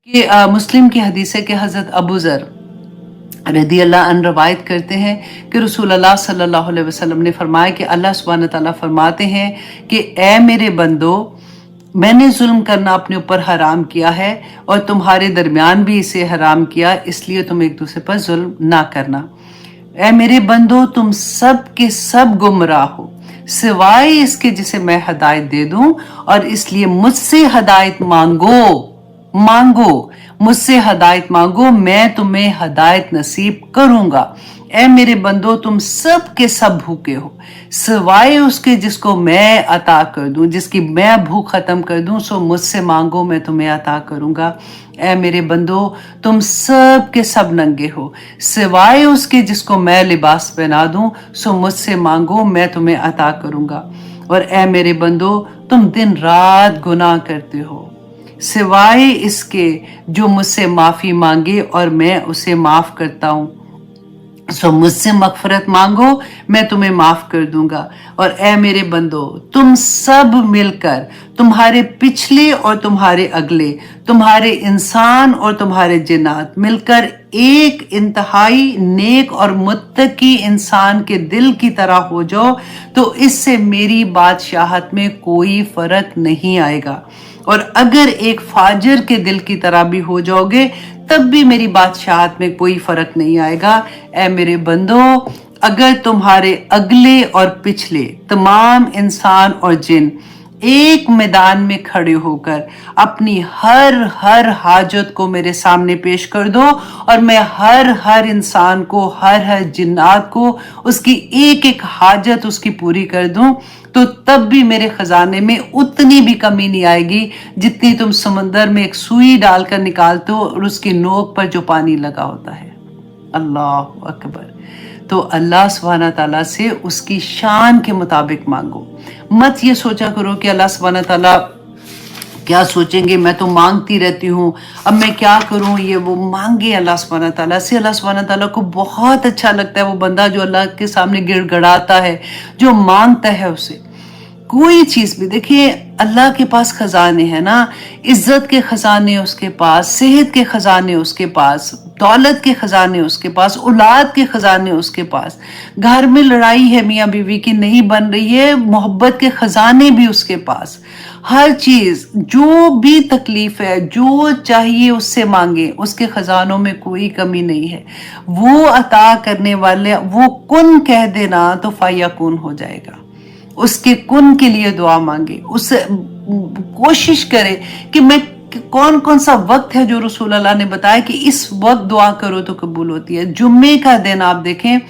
کہ मुस्लिम की हदीस है कि हज़रत अबू ज़र रदी अल्लाह अन रवायत करते हैं कि रसूल अल्लाह सल्लल्लाहु अलैहि वसल्लम ने फरमाया कि अल्लाह सुब्हानहू तआला फरमाते हैं कि ए मेरे बंदो, मैंने जुल्म करना अपने ऊपर हराम किया है और तुम्हारे दरमियान भी इसे हराम किया, इसलिए तुम एक दूसरे पर जुल्म ना करना। ए मेरे बंदो, तुम सब के सब गुमराह हो सिवाय इसके जिसे मैं हदायत दे दूं, और इसलिए मुझसे हदायत मांगो, मुझसे हदायत मांगो, मैं तुम्हें हदायत नसीब करूंगा। ए मेरे बंदो, तुम सब के सब भूखे हो सिवाय उसके जिसको मैं अता कर दूं, जिसकी मैं भूख खत्म कर दूं, सो मुझसे मांगो, मैं तुम्हें अता करूंगा। ए मेरे बंदो, तुम सब के सब नंगे हो सिवाय उसके जिसको मैं लिबास पहना दूं, सो मुझसे मांगो, मैं तुम्हें अता करूंगा। और ए मेरे बंदो, तुम दिन रात गुनाह करते हो सिवाय इसके जो मुझसे माफी मांगे और मैं उसे माफ करता हूं, सो मुझसे मगफरत मांगो, मैं तुम्हें माफ कर दूंगा। और ए मेरे बंदो, तुम सब मिलकर, तुम्हारे पिछले और तुम्हारे अगले, तुम्हारे इंसान और तुम्हारे जिन्नात मिलकर एक इंतहाई नेक और मुत्तकी इंसान के दिल की तरह हो जाओ, तो इससे मेरी बादशाहत में कोई फर्क नहीं आएगा। और अगर एक फाजिर के दिल की तरह भी हो जाओगे, तब भी मेरी बादशाहत में कोई फर्क नहीं आएगा। ऐ मेरे बंदो, अगर तुम्हारे अगले और पिछले तमाम इंसान और जिन एक मैदान में खड़े होकर अपनी हर हाजत को मेरे सामने पेश कर दो, और मैं हर इंसान को, हर जिन्नात को उसकी एक एक हाजत उसकी पूरी कर दूं, तो तब भी मेरे खजाने में उतनी भी कमी नहीं आएगी जितनी तुम समंदर में एक सुई डालकर निकालते हो और उसकी नोक पर जो पानी लगा होता है। अल्लाह अकबर। तो अल्लाह सुब्हाना ताला से उसकी शान के मुताबिक मांगो। मत ये सोचा करो कि अल्लाह सुब्हाना ताला क्या सोचेंगे, मैं तो मांगती रहती हूँ, अब मैं क्या करूँ, ये वो। मांगे अल्लाह सुब्हाना ताला से। अल्लाह सुब्हाना ताला को बहुत अच्छा लगता है वो बंदा जो अल्लाह के सामने गिड़गड़ाता है, जो मांगता है उसे कोई चीज भी। देखिए, अल्लाह के पास खजाने हैं ना, इज्जत के खजाने उसके पास, सेहत के खजाने उसके पास, दौलत के खजाने उसके पास, औलाद के खजाने उसके पास। घर में लड़ाई है मियाँ बीवी की नहीं बन रही है, मोहब्बत के खजाने भी उसके पास। हर चीज, जो भी तकलीफ है, जो चाहिए उससे मांगे, उसके खजानों में कोई कमी नहीं है। वो अता करने वाले, वो कुन कह देना तो फायकुन हो जाएगा। उसके कुन के लिए दुआ मांगे, उससे कोशिश करे कि मैं कौन कौन सा वक्त है जो रसूल अल्लाह ने बताया कि इस वक्त दुआ करो तो कबूल होती है। जुम्मे का दिन आप देखें,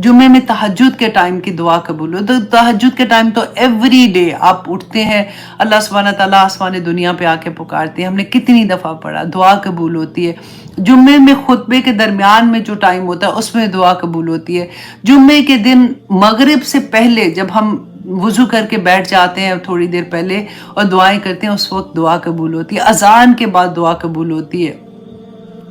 जुम्मे में तहज्जुद के टाइम की दुआ कबूल हो। तो तहज्जुद के टाइम तो एवरी डे आप उठते हैं, अल्लाह सुब्हाना ताला आसमान दुनिया पे आके पुकारते हैं। हमने कितनी दफा पढ़ा, दुआ कबूल होती है। जुम्मे में खुतबे के दरमियान में जो टाइम होता है उसमें दुआ कबूल होती है। जुम्मे के दिन मगरिब से पहले जब हम वुजू करके बैठ जाते हैं थोड़ी देर पहले और दुआएं करते हैं, उस वक्त दुआ कबूल होती है। अजान के बाद दुआ कबूल होती है।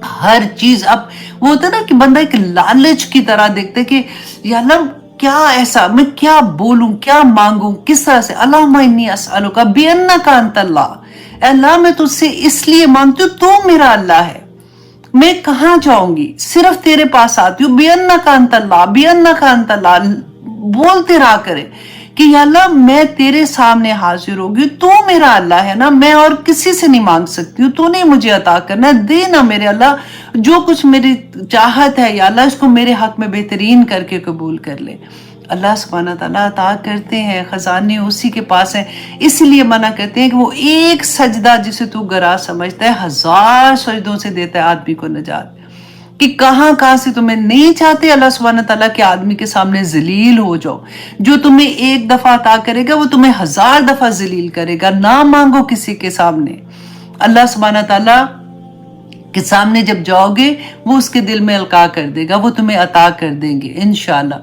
हर चीज, अब वो होता है ना कि बंदा एक लालच की तरह देखते कि या अल्लाह क्या ऐसा, मैं क्या बोलूं, क्या मांगूं, किस तरह से। अल्लाहुम्मा इन्नी अस्अलुका बिअन्नका अंतल्लाह, अल्लाह मैं तुझसे इसलिए मांगती हूँ तो मेरा अल्लाह है। मैं कहाँ जाऊंगी, सिर्फ तेरे पास आती हूँ। बिअन्नका अंतल्लाह, बिअन्नका अंतल्लाह बोलते रहा करे कि अल्लाह मैं तेरे सामने हाजिर होगी, तो मेरा अल्लाह है ना, मैं और किसी से नहीं मांग सकती हूँ। तूने मुझे अता करना, दे ना मेरे अल्लाह, जो कुछ मेरी चाहत है या अल्लाह इसको मेरे हक में बेहतरीन करके कबूल कर ले। अल्लाह सुब्हाना ताला अता करते हैं, खजाने उसी के पास हैं। इसलिए मना करते हैं कि वो एक सजदा जिसे तू गरा समझता है, 1000 सजदों से देता है आदमी को निजात। कि कहां से तुम्हें नहीं चाहते अल्लाह सुब्हाना ताला के आदमी के सामने जलील हो जाओ। जो तुम्हें एक दफा अता करेगा वो तुम्हें 1000 दफा जलील करेगा। ना मांगो किसी के सामने, अल्लाह सुब्हाना ताला के सामने जब जाओगे वो उसके दिल में अलका कर देगा, वो तुम्हें अता कर देंगे इंशाअल्लाह।